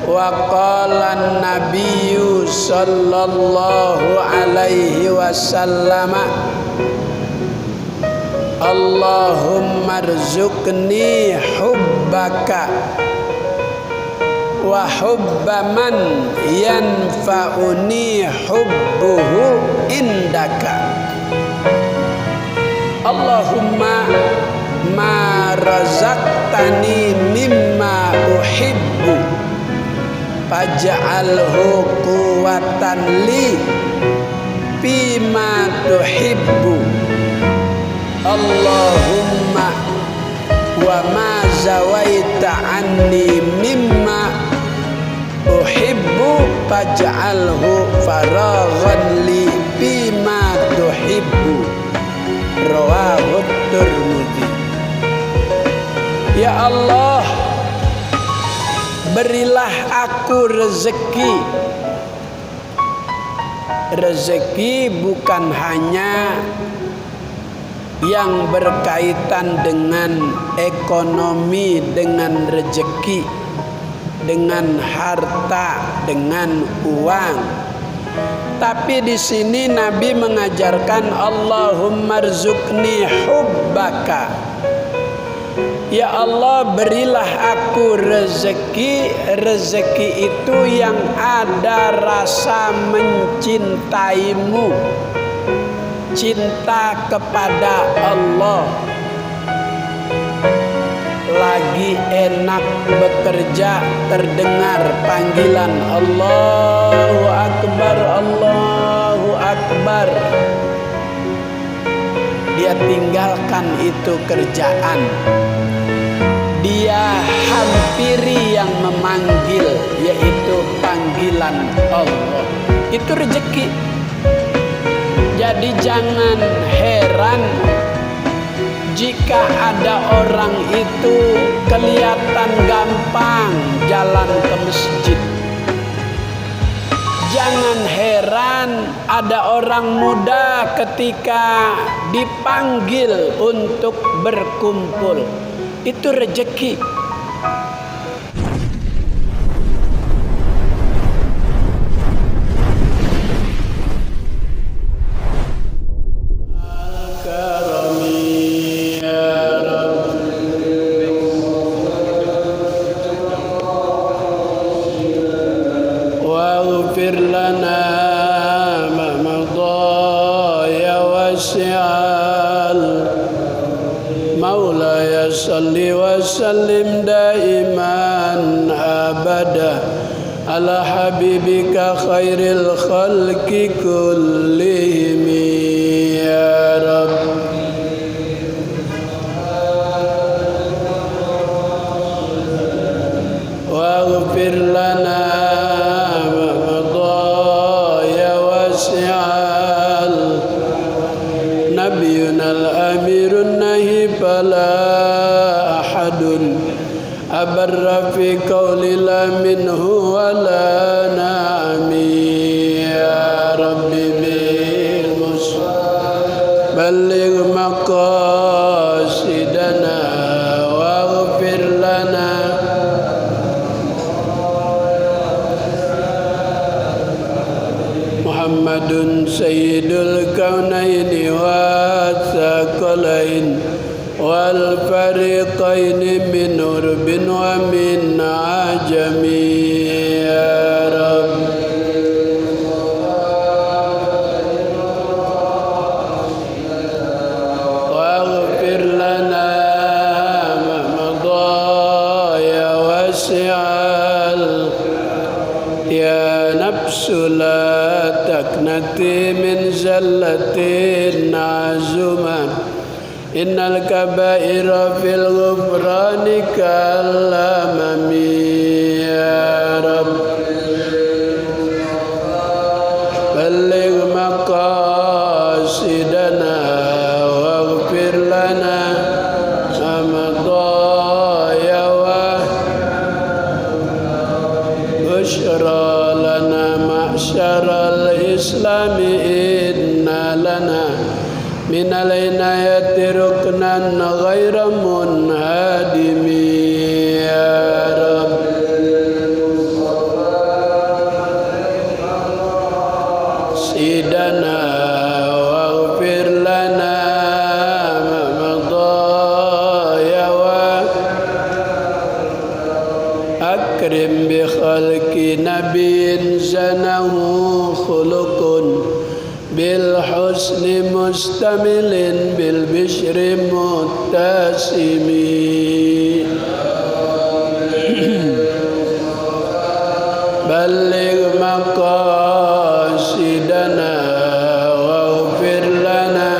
Wa qala an-nabiyyu sallallahu alaihi wasallam Allahumma rzuqni hubbaka wa hubba man yanfa'uni hubbuhu indaka. Allahumma ma razaqtani mimma uhibbu faj'alhu quwwatan li bima tuhibbu. Allahumma wa ma zawaita anni mimma uhibbu faj'alhu faraghan li bima tuhibbu. Rawahu Tirmidzi. Ya Allah, berilah aku rezeki. Rezeki bukan hanya yang berkaitan dengan ekonomi, dengan rezeki, dengan harta, dengan uang. Tapi di sini Nabi mengajarkan Allahumma rzuqni hubbaka. Ya Allah, berilah aku rezeki. Rezeki itu yang ada rasa mencintaimu, cinta kepada Allah. Lagi enak bekerja, terdengar panggilan Allahu Akbar, Allahu Akbar. Dia tinggalkan itu kerjaan. Dia hampiri yang memanggil, yaitu panggilan Allah. Itu rezeki. Jadi jangan heran jika ada orang itu kelihatan gampang jalan ke masjid. Jangan heran ada orang muda ketika dipanggil untuk berkumpul. Itu rezeki. Salli wa sallim daiman abada ala habibika khairil khalqi kullihim ya Rabb. Waghfir lana ma madaya wasi'al nabiyuna al-amirun nahi fala abarra fi qawli la minhu wa la na'mi ya Rabbi bil balligh maqasidana waghfir lana Muhammadun sayyidul kaunaini wa tsaqalain wal fariqaini min urbin wa min ajami ya Rabb. Waghfir lana ma madaya wasi'al ya nafsu la taknati min zallatin azuman innal kabaira fil ghufrani kalamami ya Rabb. Balligh maqasidana waghfir lana amadaya wa bushra lana ma'syaral islami inna lana min al-inayati ruknan ghayra munhadimi ya Rabb. أكرم بخلق نبي زنه خلق بالحسن مستمل بالبشر متسم بلغ مقاصدنا واغفر لنا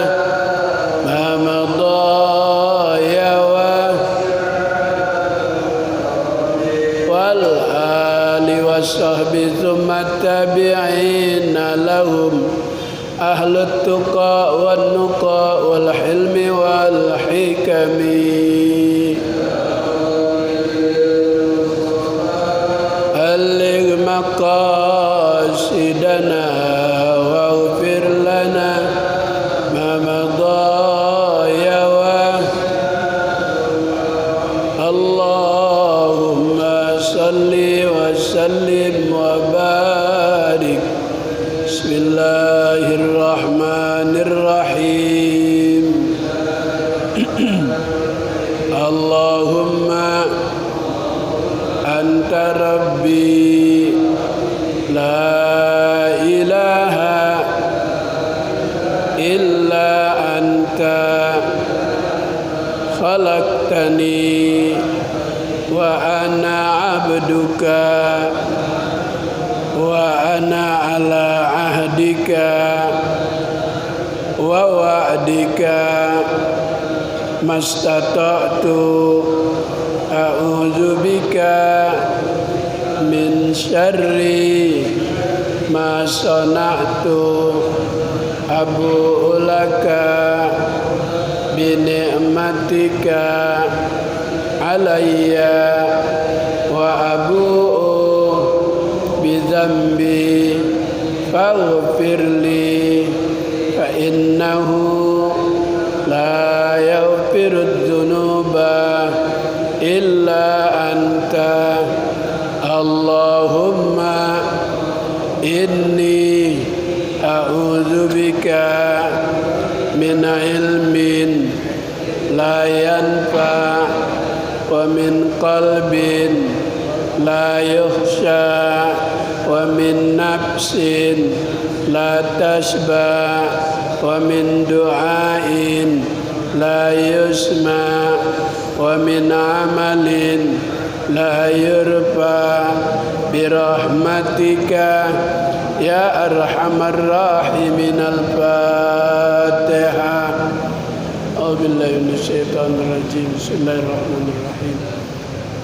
ما مضى والآل والصحب ثم التابعين لهم أهل التقى والنقى والحلم والحكم بلغ مقاصدنا واغفر لنا ما مضى اللهم صل وسلم وبارك بسم الله الرحمن الرحيم اللهم أنت ربي لا إله إلا أنت خلقتني وأنا عبدك وأنا على عهدك ووعدك ما استطعت أعوذ بك من شر ما صنعت أبوء لك بنعمتك علي وأبوء بذنبي فاغفر لي فإنه لا يغفر الذنوب إلا أنت اللهم إني أعوذ بك من علم لا ينفع ومن قلب لا يخشى ومن نفس لا تشبع ومن دعاء لا يسمع ومن عمل لا يرفع برحمتك يا أرحم الراحمين الفاتحة أعوذ بالله من الشيطان الرجيم بسم الله الرحمن الرحيم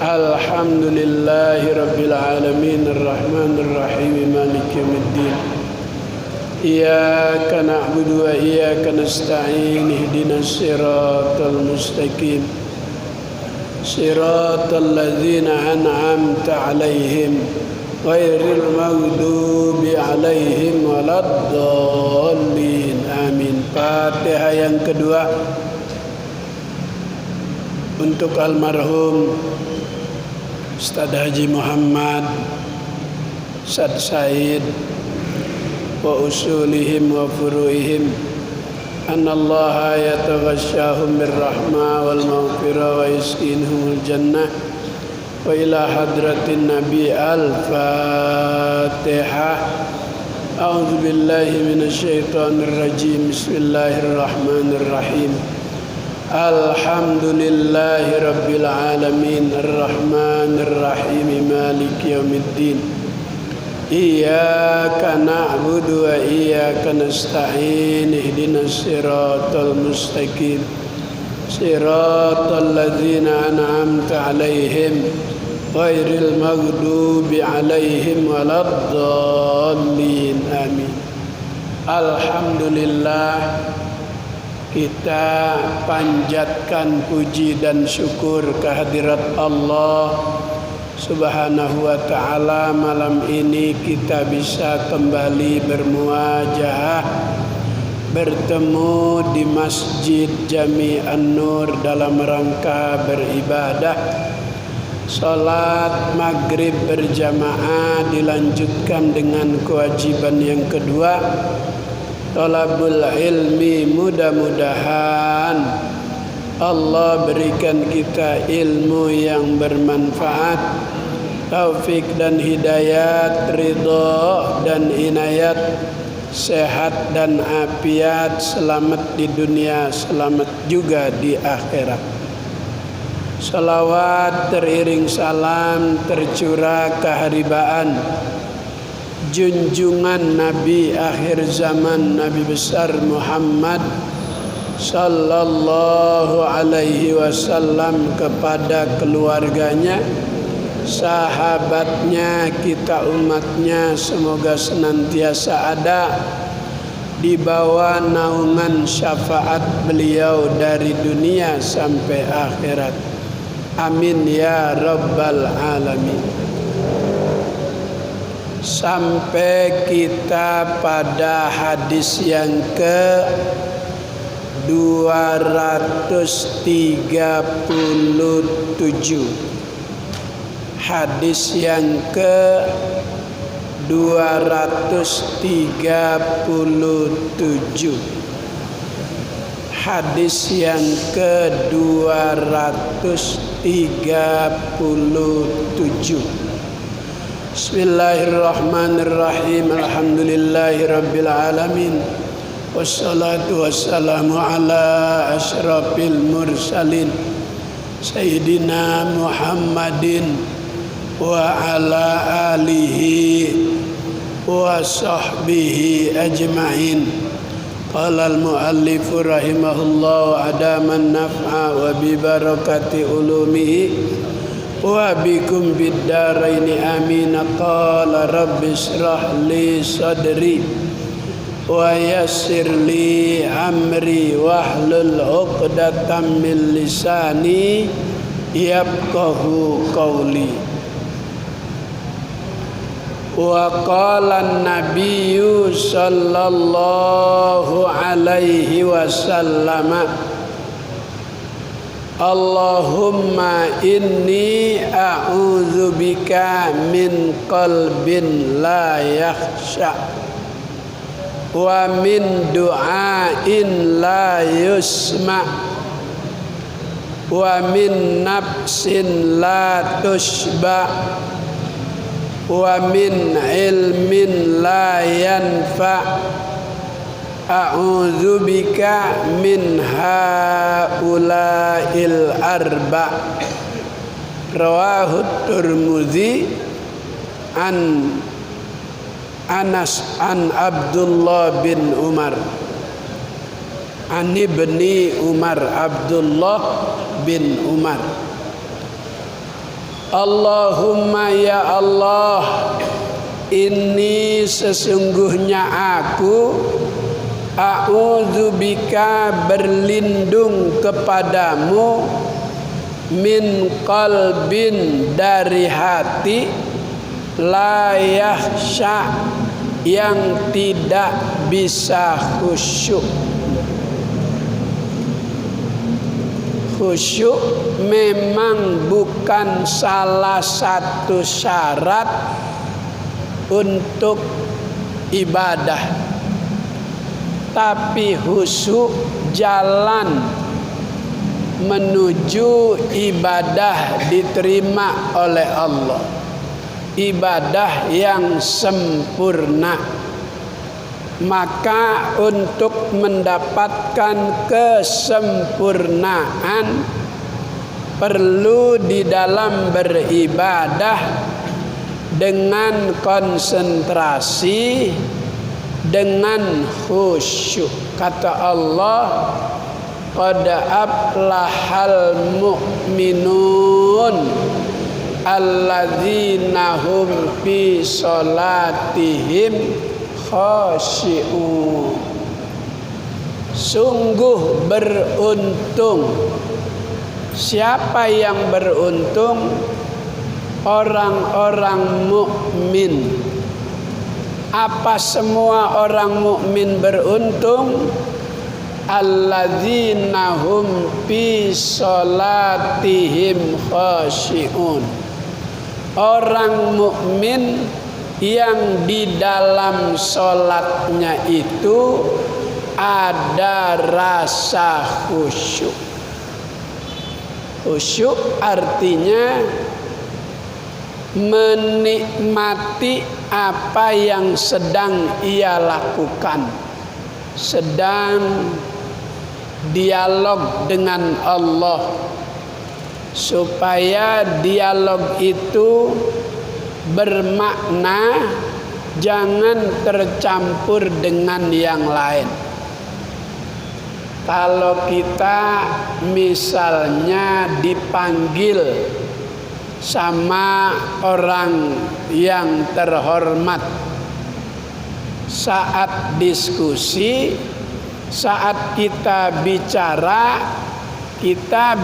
الحمد لله رب العالمين الرحمن الرحيم مالك يوم الدين إياك نعبد وإياك نستعين اهدنا الصراط المستقيم صراط الذين أنعمت عليهم غير المغضوب عليهم ولا الضالين آمين. Fatihah yang kedua untuk almarhum Ustaz Haji Muhammad Sad Said wa usulihim wa furuihim annallaha yataghashshahum birrahmah wal maghfirah wa yaskinhumul jannah wa ila hadratin nabi al-fatihah. A'udzu billahi minasy syaithanir rajim. Bismillahir rahmanir rahim. Alhamdulillahi rabbil alamin arrahmanir rahim maliki yaumiddin. Iyyaka na'budu wa iyyaka nasta'in ihdinas siratal mustaqim siratal ladzina an'amta 'alaihim ghairil maghdubi 'alaihim waladdallin amin. Alhamdulillah, kita panjatkan puji dan syukur kehadirat Allah Subhanahu wa ta'ala. Malam ini kita bisa kembali bermuajahah, bertemu di Masjid Jami An-Nur dalam rangka beribadah. Salat maghrib berjamaah dilanjutkan dengan kewajiban yang kedua, thalabul ilmi. Mudah-mudahan Allah berikan kita ilmu yang bermanfaat, taufik dan hidayat, ridho dan inayat, sehat dan afiat, selamat di dunia, selamat juga di akhirat. Salawat teriring salam tercurah keharibaan junjungan Nabi akhir zaman, Nabi besar Muhammad sallallahu alaihi wasallam, kepada keluarganya, sahabatnya, kita umatnya, semoga senantiasa ada di bawah naungan syafaat beliau dari dunia sampai akhirat. Amin ya rabbal alamin. Sampai kita pada hadis yang ke 237. Hadis yang ke 237. Hadis yang ke 237. Bismillahirrahmanirrahim. Alhamdulillahirabbil alamin. Wassalatu wassalamu ala asyrafil mursalin Sayyidina Muhammadin wa ala alihi wa sahbihi ajma'in. Qala al-muallif rahimahullah adaman naf'a wa bi barakati ulumihi wa bikum bid daraini amin. Qala rabbi shrah li sadri wa yassir li amri wahlul 'uqdatam min lisani yafqahu qawli. Wa qala an-nabiyyu sallallahu alaihi wasallam, Allahumma inni a'udzubika min qalbin la yakhsha wa min du'ain la yusma wa min nafsin la tushba wa min ilmin la yanfa. A'udzubika min haula'il arba. Rawahu Tirmidzi an Anas an Abdullah bin Umar, an ibni Umar, Abdullah bin Umar. Allahumma ya Allah, ini sesungguhnya aku, a'udzubika berlindung kepadamu, min qalbin dari hati, la yakhsha yang tidak bisa khusyuk. Khusyuk memang bukan salah satu syarat untuk ibadah, tapi khusyuk jalan menuju ibadah diterima oleh Allah, ibadah yang sempurna. Maka untuk mendapatkan kesempurnaan perlu di dalam beribadah dengan konsentrasi, dengan khusyuk. Kata Allah, qad aflahal mu'minun alladzina hum fi sholatihim khashi'un. Sungguh beruntung. Siapa yang beruntung? Orang-orang mukmin. Apa semua orang mukmin beruntung? Alladzina hum fi sholatihim khashi'un. Orang mukmin yang di dalam sholatnya itu ada rasa khusyuk. Khusyuk artinya menikmati apa yang sedang ia lakukan, sedang dialog dengan Allah, supaya dialog itu bermakna, jangan tercampur dengan yang lain. Kalau kita misalnya dipanggil sama orang yang terhormat saat diskusi, saat kita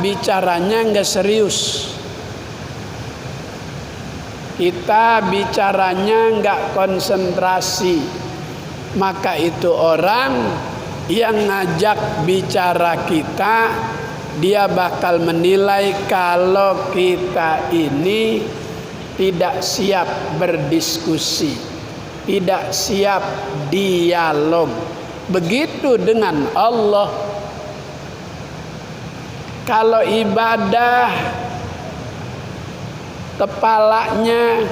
bicaranya nggak serius, kita bicaranya nggak konsentrasi, maka itu orang yang ngajak bicara kita, dia bakal menilai kalau kita ini tidak siap berdiskusi, tidak siap dialog. Begitu dengan Allah. Kalau ibadah kepalanya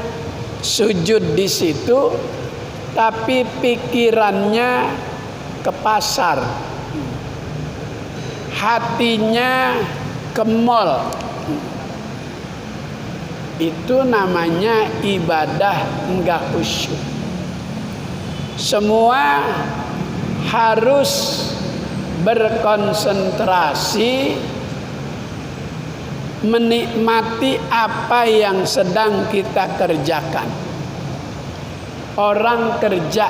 sujud di situ, tapi pikirannya ke pasar, hatinya ke mall, itu namanya ibadah enggak khusyuk. Semua harus berkonsentrasi menikmati apa yang sedang kita kerjakan. Orang kerja,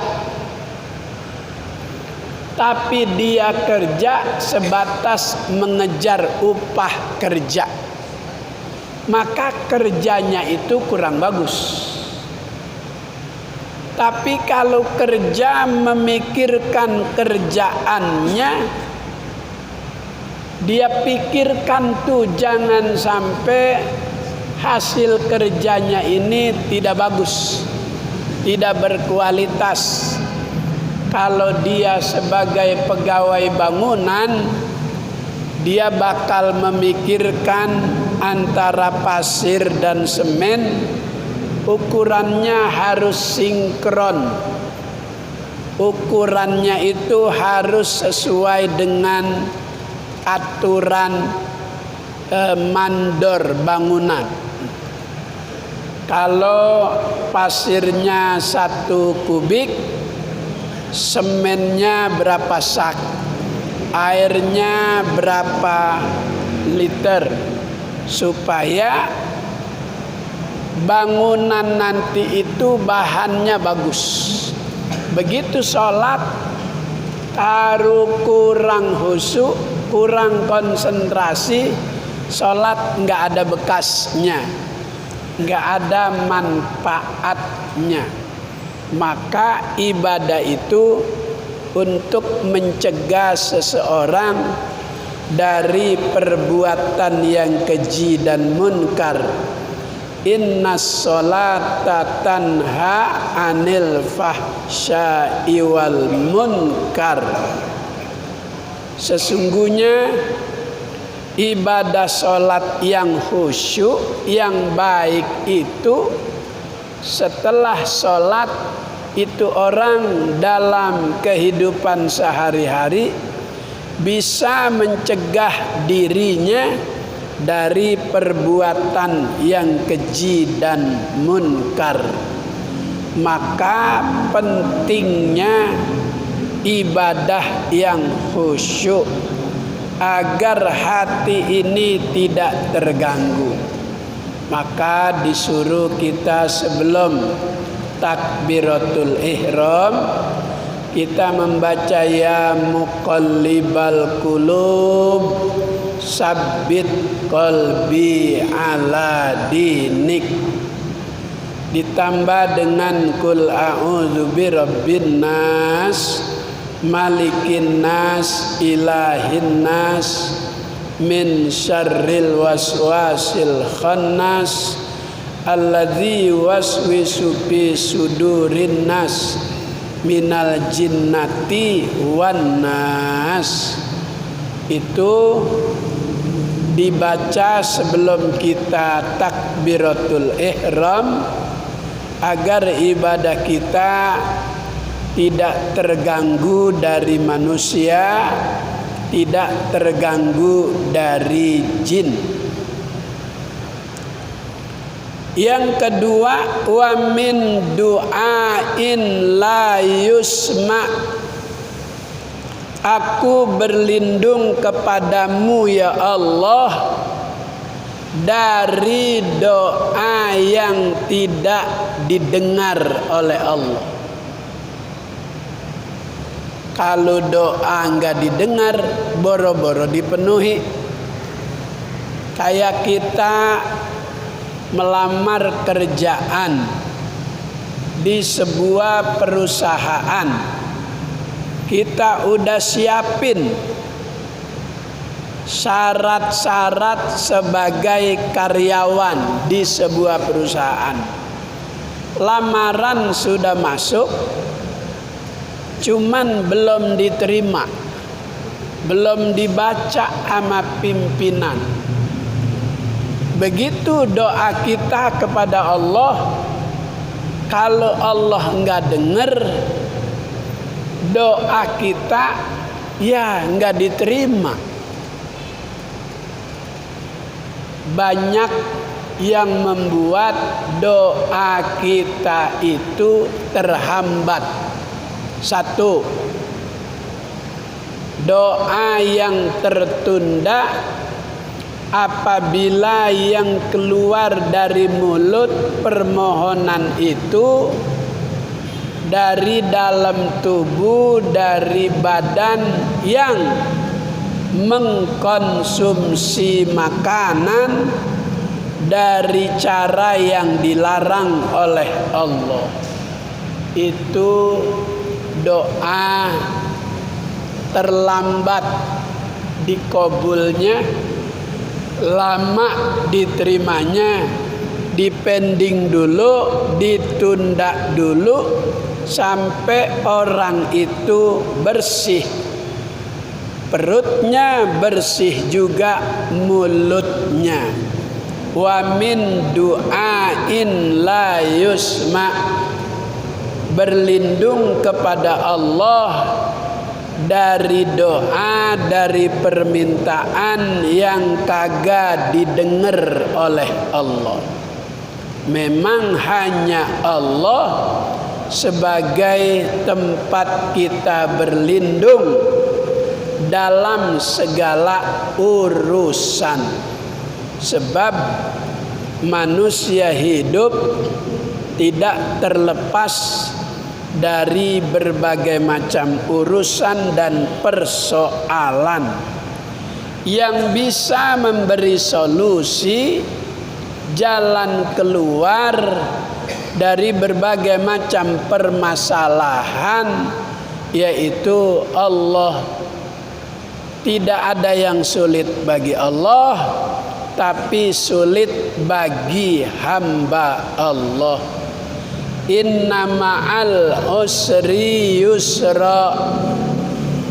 tapi dia kerja sebatas mengejar upah kerja, maka kerjanya itu kurang bagus. Tapi kalau kerja memikirkan kerjaannya, dia pikirkan tuh jangan sampai hasil kerjanya ini tidak bagus, tidak berkualitas. Kalau dia sebagai pegawai bangunan, dia bakal memikirkan antara pasir dan semen, ukurannya harus sinkron. Ukurannya itu harus sesuai dengan aturan mandor bangunan. Kalau pasirnya 1 kubik, semennya berapa sak, airnya berapa liter, supaya bangunan nanti itu bahannya bagus. Begitu sholat, kalau kurang khusyuk, kurang konsentrasi, sholat nggak ada bekasnya, nggak ada manfaatnya. Maka ibadah itu untuk mencegah seseorang dari perbuatan yang keji dan munkar. Innas sholata tanha anil fahsya'i wal munkar. Sesungguhnya ibadah sholat yang khusyuk, yang baik itu, setelah sholat itu orang dalam kehidupan sehari-hari bisa mencegah dirinya dari perbuatan yang keji dan munkar. Maka pentingnya ibadah yang khusyuk agar hati ini tidak terganggu. Maka disuruh kita sebelum takbiratul ihram, kita membaca ya muqallibal qulub sabbit qalbi ala dinik, ditambah dengan kul a'udzu birabbin nas malikin nas ilahin nas min syarril waswasil khannas alladzi waswisu fi sudurin nas minal jinnati wan nas. Itu dibaca sebelum kita takbiratul ihram agar ibadah kita tidak terganggu dari manusia, tidak terganggu dari jin. Yang kedua, wa min du'ain la yusma. Aku berlindung kepadamu ya Allah dari doa yang tidak didengar oleh Allah. Kalau doa enggak didengar, boro-boro dipenuhi. Kayak kita melamar kerjaan di sebuah perusahaan, kita udah siapin syarat-syarat sebagai karyawan di sebuah perusahaan. Lamaran sudah masuk, cuman belum diterima, belum dibaca sama pimpinan. Begitu doa kita kepada Allah, kalau Allah enggak dengar doa kita, ya enggak diterima. Banyak yang membuat doa kita itu terhambat. Satu, doa yang tertunda apabila yang keluar dari mulut permohonan itu dari dalam tubuh, dari badan yang mengkonsumsi makanan dari cara yang dilarang oleh Allah. Itu doa terlambat dikabulnya, lama diterimanya, dipending dulu, ditunda dulu sampai orang itu bersih perutnya, bersih juga mulutnya. Wa min du'ain la yusma. Berlindung kepada Allah dari doa, dari permintaan yang kagak didengar oleh Allah. Memang hanya Allah sebagai tempat kita berlindung dalam segala urusan. Sebab manusia hidup tidak terlepas dari berbagai macam urusan dan persoalan. Yang bisa memberi solusi, jalan keluar dari berbagai macam permasalahan, yaitu Allah. Tidak ada yang sulit bagi Allah, tapi sulit bagi hamba Allah. Inna ma'al usri yusra.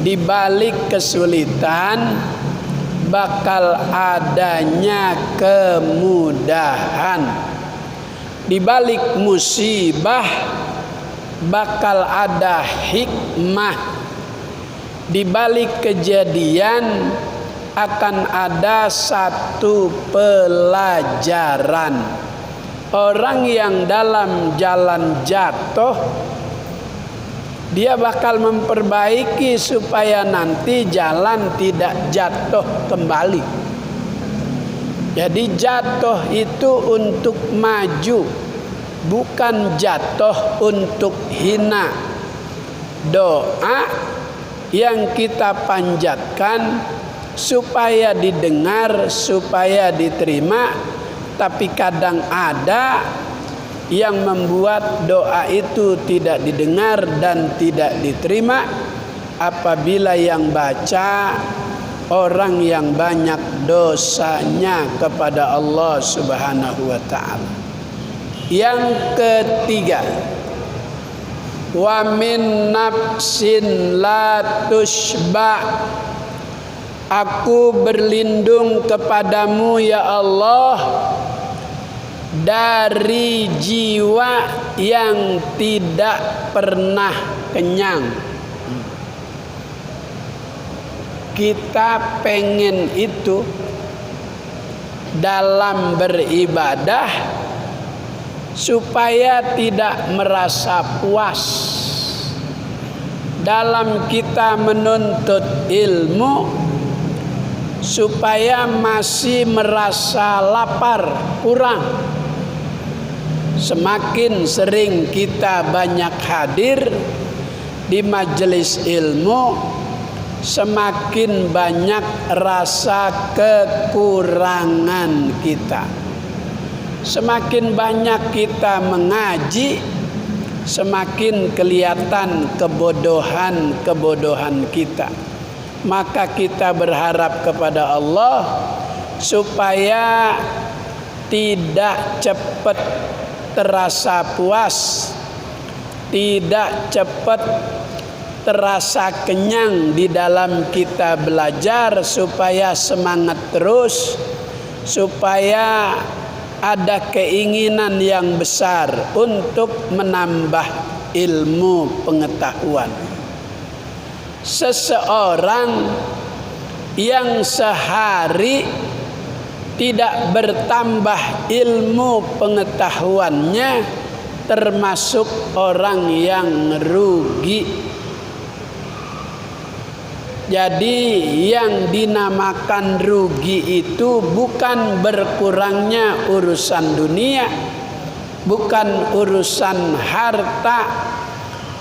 Di balik kesulitan bakal adanya kemudahan. Di balik musibah bakal ada hikmah. Di balik kejadian akan ada satu pelajaran. Orang yang dalam jalan jatuh, dia bakal memperbaiki supaya nanti jalan tidak jatuh kembali. Jadi jatuh itu untuk maju, bukan jatuh untuk hina. Doa yang kita panjatkan supaya didengar, supaya diterima. Tapi kadang ada yang membuat doa itu tidak didengar dan tidak diterima apabila yang baca orang yang banyak dosanya kepada Allah Subhanahu wa ta'ala. Yang ketiga, wa min nafsin la tushba. Aku berlindung kepadamu ya Allah dari jiwa yang tidak pernah kenyang. Kita pengen itu dalam beribadah supaya tidak merasa puas. Dalam kita menuntut ilmu supaya masih merasa lapar, kurang. Semakin sering kita banyak hadir di majelis ilmu, semakin banyak rasa kekurangan kita. Semakin banyak kita mengaji, semakin kelihatan kebodohan kita. Maka kita berharap kepada Allah supaya tidak cepat terasa puas, tidak cepat terasa kenyang di dalam kita belajar, supaya semangat terus, supaya ada keinginan yang besar untuk menambah ilmu pengetahuan. Seseorang yang sehari tidak bertambah ilmu pengetahuannya termasuk orang yang rugi. Jadi yang dinamakan rugi itu bukan berkurangnya urusan dunia, bukan urusan harta,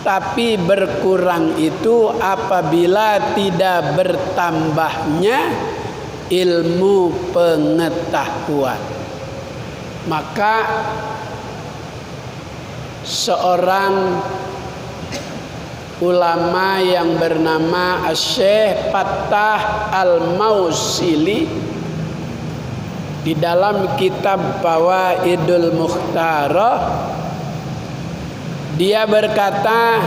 tapi berkurang itu apabila tidak bertambahnya ilmu pengetahuan. Maka seorang ulama yang bernama Syekh Fattah Al-Mausili di dalam kitab Fawaidul Mukhtarah, dia berkata,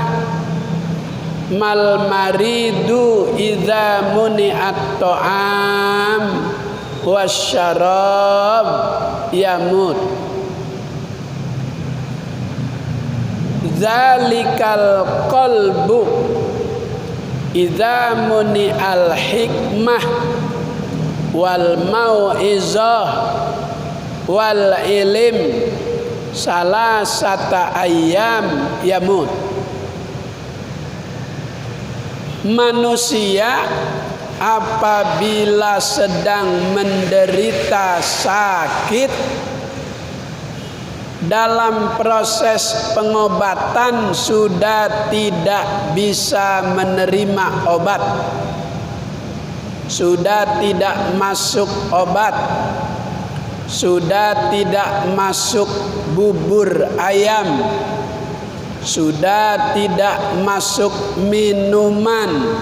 mal maridu idza muni'at ta'am wasyarab yamut. Zalikal qalbu idza muni'al hikmah wal mau'izah wal ilim salasata ayyam yamut. Manusia apabila sedang menderita sakit, dalam proses pengobatan sudah tidak bisa menerima obat, sudah tidak masuk obat, sudah tidak masuk bubur ayam, sudah tidak masuk minuman.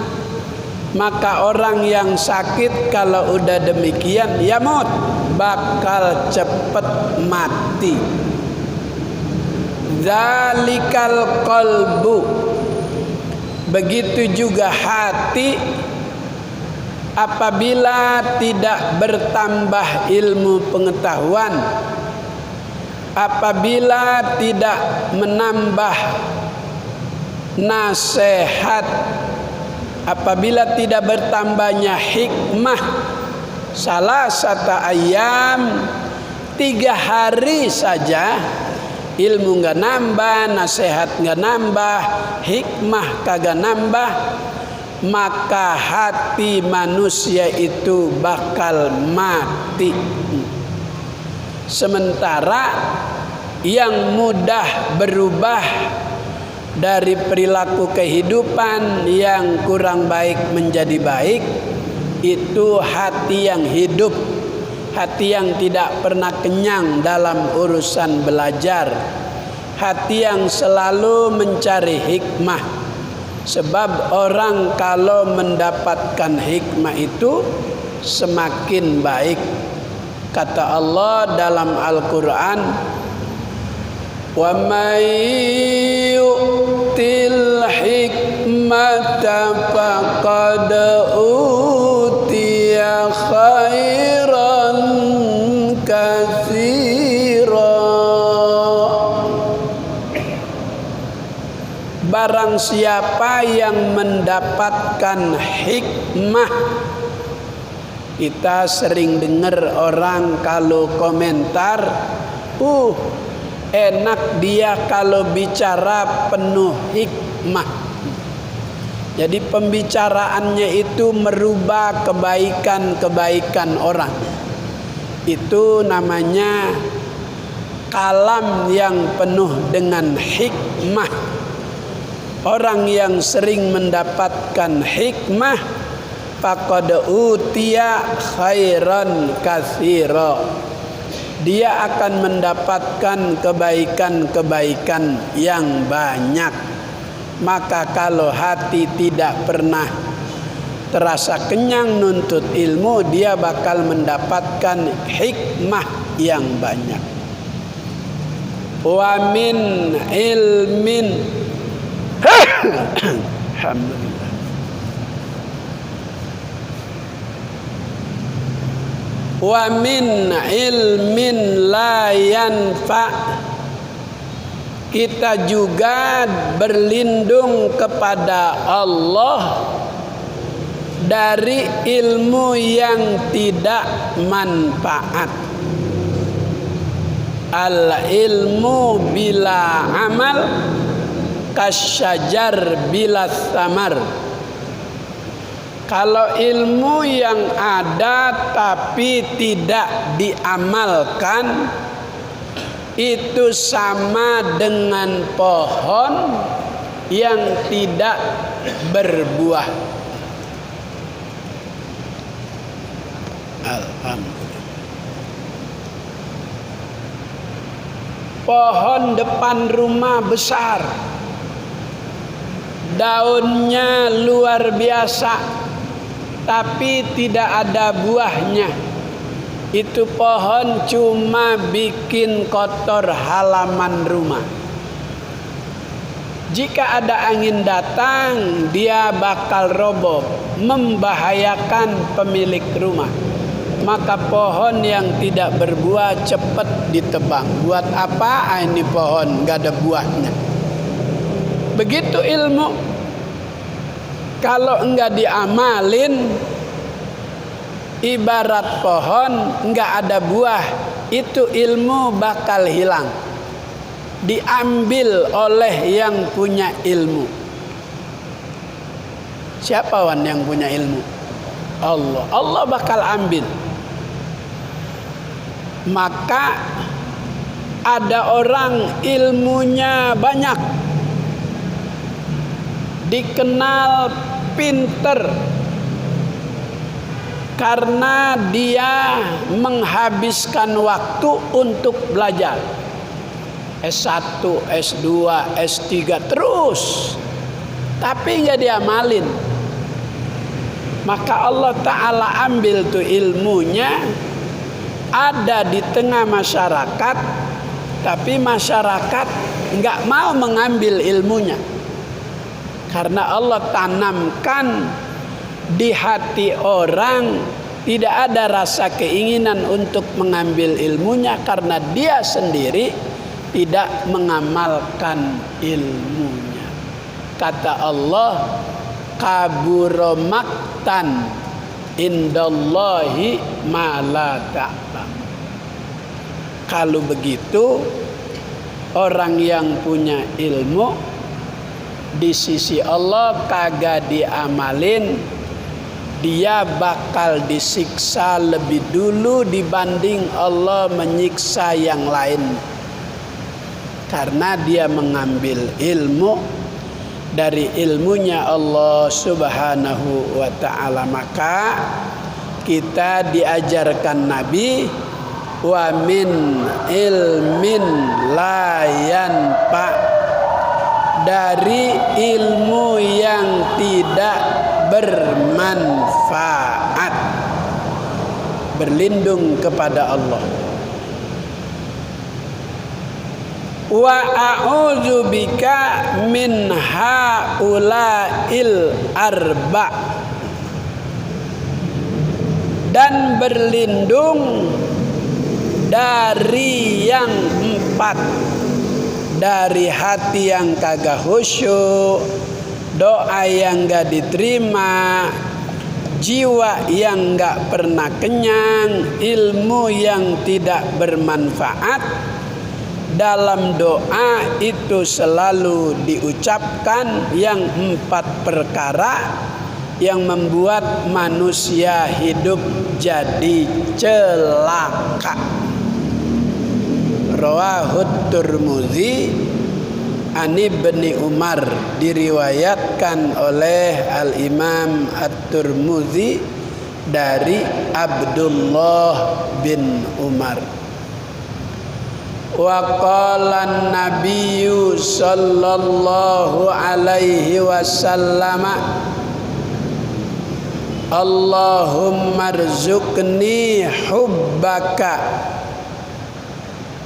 Maka orang yang sakit kalau udah demikian yamut, bakal cepat mati. Zalikal qalbu. Begitu juga hati, apabila tidak bertambah ilmu pengetahuan, apabila tidak menambah nasihat, apabila tidak bertambahnya hikmah, salasata ayyam, 3 hari saja ilmu nggak nambah, nasihat nggak nambah, hikmah kagak nambah, maka hati manusia itu bakal mati. Sementara yang mudah berubah dari perilaku kehidupan yang kurang baik menjadi baik, itu hati yang hidup, hati yang tidak pernah kenyang dalam urusan belajar, hati yang selalu mencari hikmah. Sebab orang kalau mendapatkan hikmah itu semakin baik. Kata Allah dalam Al-Quran, wa may yu'til hikmata faqad utiya barang siapa yang mendapatkan hikmah. Kita sering dengar orang kalau komentar, enak dia kalau bicara penuh hikmah. Jadi pembicaraannya itu merubah kebaikan-kebaikan orang. Itu namanya kalam yang penuh dengan hikmah. Orang yang sering mendapatkan hikmah, faqad utiya khairan katsira. Dia akan mendapatkan kebaikan-kebaikan yang banyak. Maka kalau hati tidak pernah terasa kenyang nuntut ilmu, dia bakal mendapatkan hikmah yang banyak. Wa min ilmin alhamdulillah. Wa min ilmin la yanfa. Kita juga berlindung kepada Allah dari ilmu yang tidak manfaat. Al ilmu bila amal kasyajar bila samar. Kalau ilmu yang ada tapi tidak diamalkan, itu sama dengan pohon yang tidak berbuah. Alhamdulillah. Pohon depan rumah besar, daunnya luar biasa, tapi tidak ada buahnya. Itu pohon cuma bikin kotor halaman rumah. Jika ada angin datang, dia bakal roboh, membahayakan pemilik rumah. Maka pohon yang tidak berbuah cepat ditebang. Buat apa ini pohon gak ada buahnya? Begitu ilmu, kalau enggak diamalin, ibarat pohon enggak ada buah, itu ilmu bakal hilang, diambil oleh yang punya ilmu. Siapa yang punya ilmu? Allah. Allah bakal ambil. Maka ada orang ilmunya banyak, dikenal pinter, karena dia menghabiskan waktu untuk belajar. S1, S2, S3 terus, tapi nggak diamalin. Maka Allah Ta'ala ambil tuh ilmunya, ada di tengah masyarakat, tapi masyarakat nggak mau mengambil ilmunya. Karena Allah tanamkan di hati orang tidak ada rasa keinginan untuk mengambil ilmunya, karena dia sendiri tidak mengamalkan ilmunya. Kata Allah, kabura maktan indallahi ma la ta'lam. Kalau begitu, orang yang punya ilmu di sisi Allah kagak diamalin, dia bakal disiksa lebih dulu dibanding Allah menyiksa yang lain. Karena dia mengambil ilmu dari ilmunya Allah Subhanahu wa ta'ala. Maka kita diajarkan Nabi, wa min ilmin la yanfa, dari ilmu yang tidak bermanfaat. Berlindung kepada Allah. Wa a'udzu bika min haula'il arba, dan berlindung dari yang empat, dari hati yang kagak khusyuk, doa yang gak diterima, jiwa yang gak pernah kenyang, ilmu yang tidak bermanfaat. Dalam doa itu selalu diucapkan yang 4 perkara yang membuat manusia hidup jadi celaka. Rawahut Tirmidzi an Ibni Umar, diriwayatkan oleh Al-Imam At-Tirmidzi dari Abdullah bin Umar. Wa qala an-nabiyyu sallallahu alaihi wasallam, Allahumma rzuqni hubbaka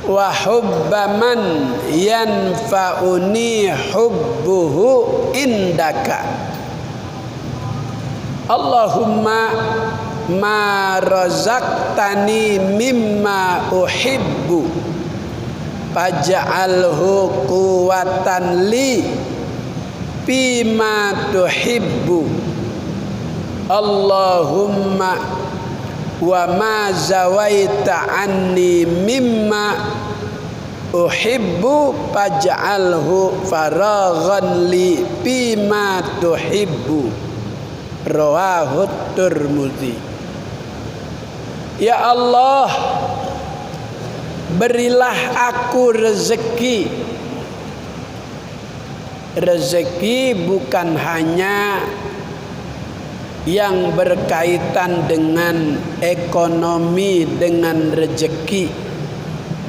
wa hubba man yanfa'uni hubbuhu indaka. Allahumma ma razaqtani mimma uhibbu faj'alhu quwwatan li bima tuhibbu. Allahumma wa ma zawaita anni mimma uhibbu faj'alhu faraghan li bima tuhibbu. Rawahut Tirmidzi. Ya Allah, berilah aku rezeki. Rezeki bukan hanya yang berkaitan dengan ekonomi, dengan rezeki,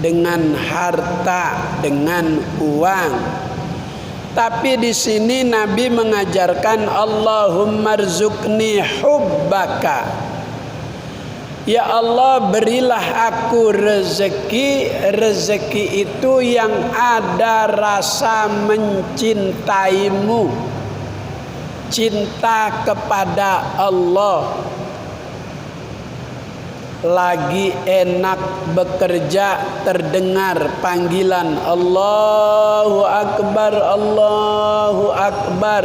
dengan harta, dengan uang. Tapi di sini Nabi mengajarkan Allahumma rzuqni hubbaka. Ya Allah, berilah aku rezeki. Rezeki itu yang ada rasa mencintaimu, cinta kepada Allah. Lagi enak bekerja, terdengar panggilan Allahu Akbar, Allahu Akbar.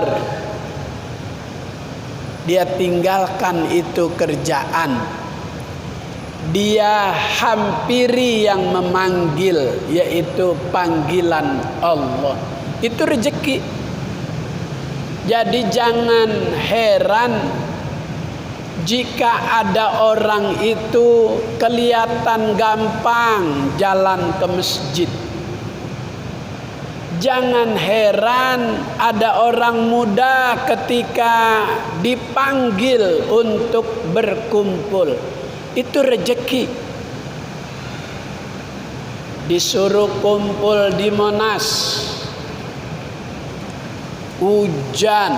Dia tinggalkan itu kerjaan, dia hampiri yang memanggil, yaitu panggilan Allah. Itu rezeki. Jadi jangan heran jika ada orang itu kelihatan gampang jalan ke masjid. Jangan heran ada orang muda ketika dipanggil untuk berkumpul. Itu rezeki. Disuruh kumpul di Monas, hujan,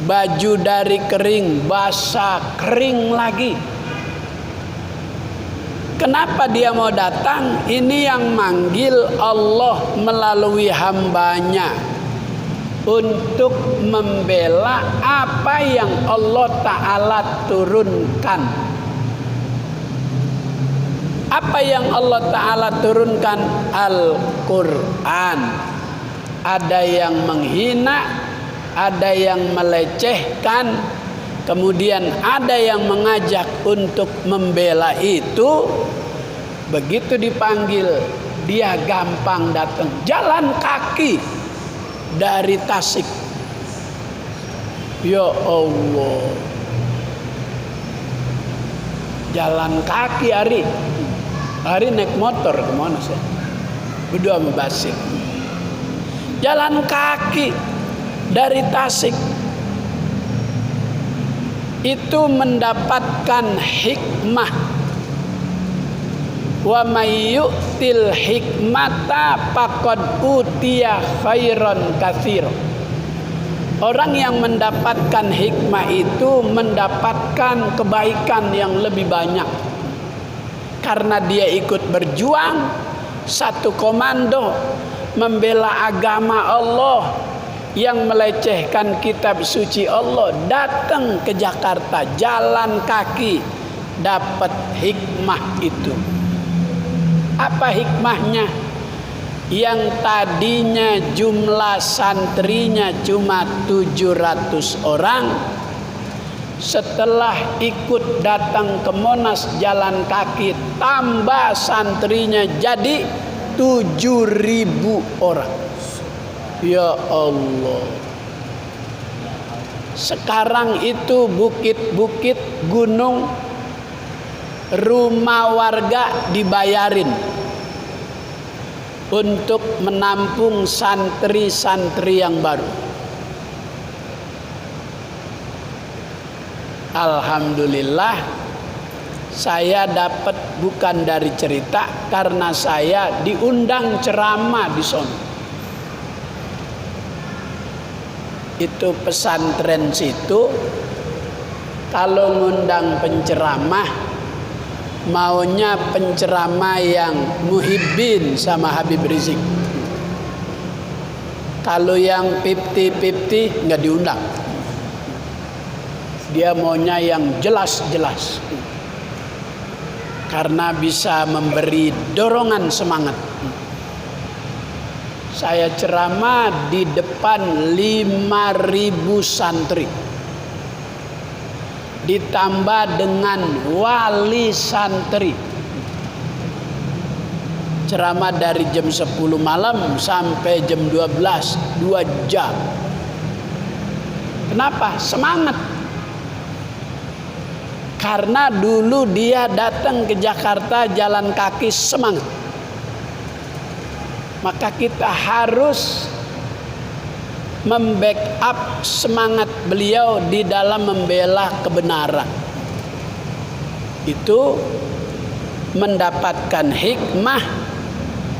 baju dari kering, basah, kering lagi. Kenapa dia mau datang? Ini yang manggil Allah melalui hambanya untuk membela apa yang Allah Ta'ala turunkan. Apa yang Allah Ta'ala turunkan? Al-Quran. Ada yang menghina, ada yang melecehkan, kemudian ada yang mengajak untuk membela itu. Begitu dipanggil, dia gampang datang. Jalan kaki dari Tasik. Ya Allah, jalan kaki hari naik motor kemana sih? Berdua sama Basik. Jalan kaki dari Tasik itu mendapatkan hikmah. Wa may yu'til hikmata faqad utiya khairan katsir. Orang yang mendapatkan hikmah itu mendapatkan kebaikan yang lebih banyak. Karena dia ikut berjuang satu komando membela agama Allah, yang melecehkan kitab suci Allah datang ke Jakarta jalan kaki dapat hikmah itu. Apa hikmahnya? yang tadinya jumlah santrinya cuma 700 orang, setelah ikut datang ke Monas jalan kaki, tambah santrinya jadi 7.000 orang. Ya Allah. Sekarang itu bukit-bukit, gunung, rumah warga dibayarin untuk menampung santri-santri yang baru. Alhamdulillah, saya dapat bukan dari cerita, karena saya diundang ceramah di sana. Itu pesantren situ kalau ngundang penceramah, maunya penceramah yang muhibbin sama Habib Rizik. Kalau yang 50-50 nggak diundang. Dia maunya yang jelas-jelas, karena bisa memberi dorongan semangat. Saya ceramah di depan 5.000 santri, ditambah dengan wali santri. Ceramah dari jam 10 malam sampai jam 12, 2 jam. Kenapa? Semangat. Karena dulu dia datang ke Jakarta jalan kaki semangat. Maka kita harus membackup semangat beliau di dalam membela kebenaran. Itu mendapatkan hikmah.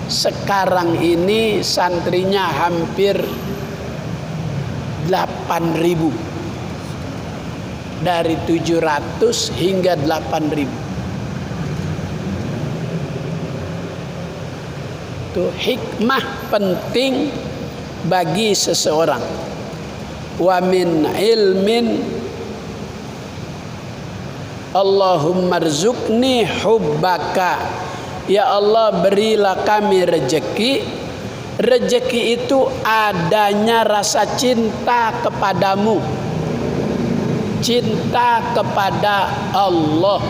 Sekarang ini santrinya hampir 8.000. Dari 700 hingga 8.000. Itu hikmah penting bagi seseorang. Wa min ilmin Allahumma rzuqni hubbaka. Ya Allah, berilah kami rezeki. Rezeki itu adanya rasa cinta kepadamu, cinta kepada Allah.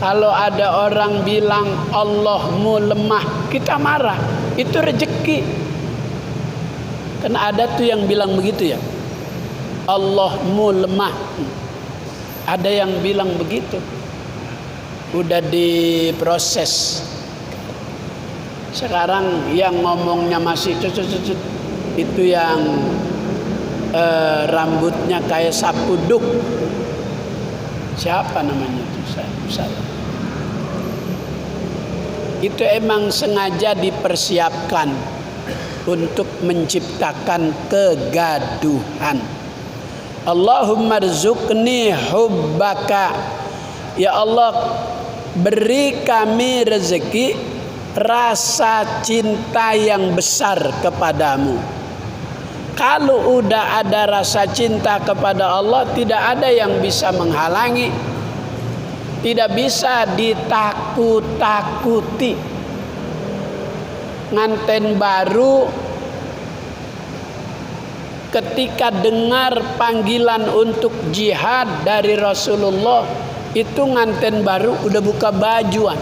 Kalau ada orang bilang Allahmu lemah, kita marah. Itu rezeki. Karena ada tuh yang bilang begitu ya, Allahmu lemah. Ada yang bilang begitu. Udah diproses. Sekarang yang ngomongnya masih cucut-cucut, itu yang rambutnya kayak sapu duk. Siapa namanya itu? Saya. Itu emang sengaja dipersiapkan untuk menciptakan kegaduhan. Allahumma rzuqni hubbaka. Ya Allah, beri kami rezeki rasa cinta yang besar kepadamu. Kalau udah ada rasa cinta kepada Allah, tidak ada yang bisa menghalangi, tidak bisa ditakut-takuti. Nganten baru ketika dengar panggilan untuk jihad dari Rasulullah, itu nganten baru udah buka bajuan.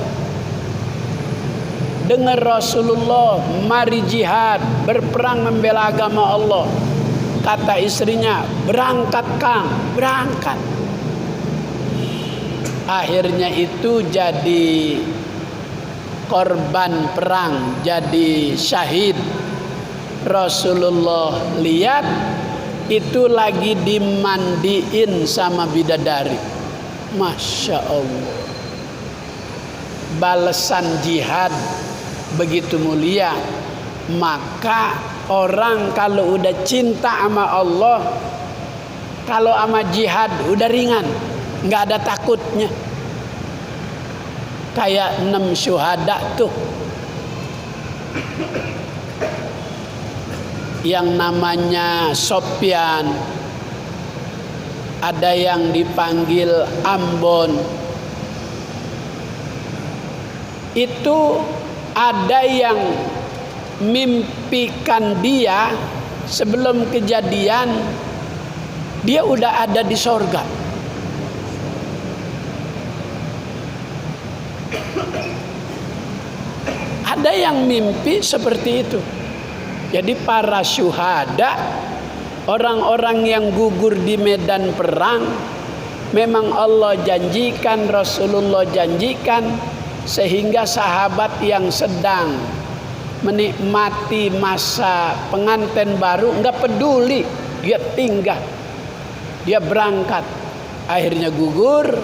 Dengar Rasulullah, mari jihad, berperang membela agama Allah. Kata istrinya, berangkat Kang, berangkat. Akhirnya itu jadi korban perang, jadi syahid. Rasulullah lihat itu lagi dimandiin sama bidadari. Masya Allah. Balasan jihad begitu mulia. Maka orang kalau udah cinta sama Allah, kalau sama jihad udah ringan, nggak ada takutnya. Kayak 6 syuhada tuh, yang namanya Sofyan, ada yang dipanggil Ambon. Itu ada yang mimpikan dia sebelum kejadian dia udah ada di sorga. Ada yang mimpi seperti itu. Jadi para syuhada, orang-orang yang gugur di medan perang, memang Allah janjikan, Rasulullah janjikan, sehingga sahabat yang sedang menikmati masa pengantin baru nggak peduli, dia tinggal, dia berangkat, akhirnya gugur.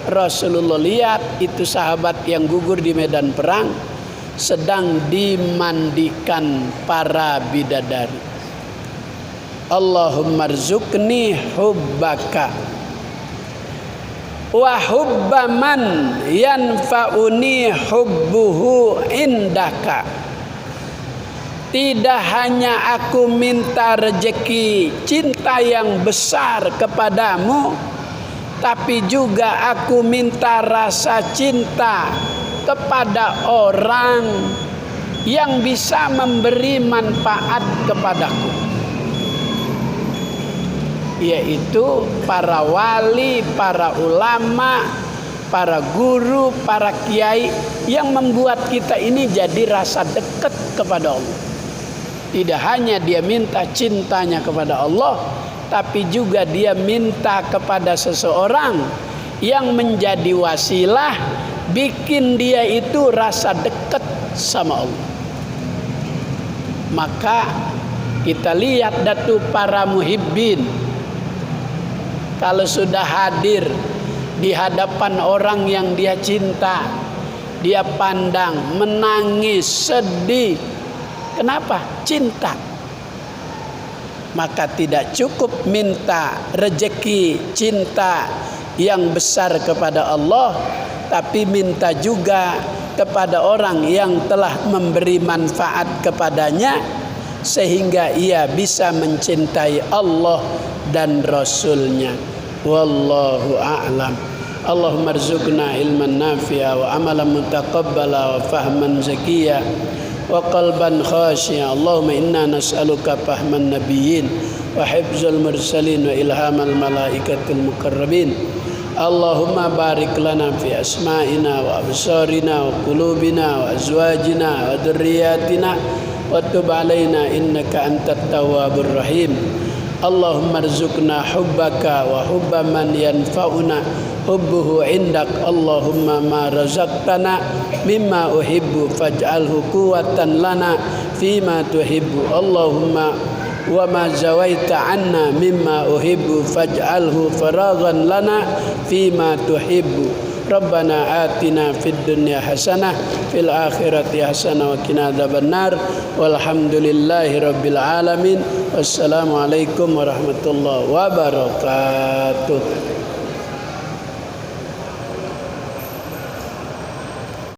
Rasulullah lihat itu sahabat yang gugur di medan perang sedang dimandikan para bidadari. Allahumma rzuqni hubbaka wa hubba man yanfa'uni hubbuhu indaka. Tidak hanya aku minta rezeki cinta yang besar kepadamu, tapi juga aku minta rasa cinta kepada orang yang bisa memberi manfaat kepadaku, yaitu para wali, para ulama, para guru, para kiai yang membuat kita ini jadi rasa dekat kepada Allah. Tidak hanya dia minta cintanya kepada Allah, tapi juga dia minta kepada seseorang yang menjadi wasilah, bikin dia itu rasa dekat sama Allah. Maka kita lihat datu para muhibbin, kalau sudah hadir di hadapan orang yang dia cinta, dia pandang, menangis, sedih. Kenapa? Cinta. Maka tidak cukup minta rezeki cinta yang besar kepada Allah, tapi minta juga kepada orang yang telah memberi manfaat kepadanya, sehingga ia bisa mencintai Allah dan Rasulnya. Wallahu a'lam. Allahumma rzuqna ilman nafi'a wa amalan mutaqabbala wa fahman zakiyya wa qalban khashi'a. Allahumma inna nas'aluka fahman nabiyyin wa hifzal mursalin wa ilhamal malaikatil muqarrabin. Allahumma barik lana fi asma'ina wa absarina wa qulubina wa azwajina wa dhurriyyatina wa tub alaina innaka antat tawwabur rahim. Allahumma rzuqna hubbaka wa hubba man yanfa'una hubbuhu indak. Allahumma ma razaqtana mimma uhibbu faj'alhu quwwatan lana fima tuhibbu. Allahumma wa ma zawaita anna mimma uhibbu faj'alhu faraghan lana fima tuhibbu. Rabbana atina fid dunya hasanah fil akhirati hasanah wa qina adzabannar. Walhamdulillahi rabbil alamin. Wassalamualaikum warahmatullahi wabarakatuh.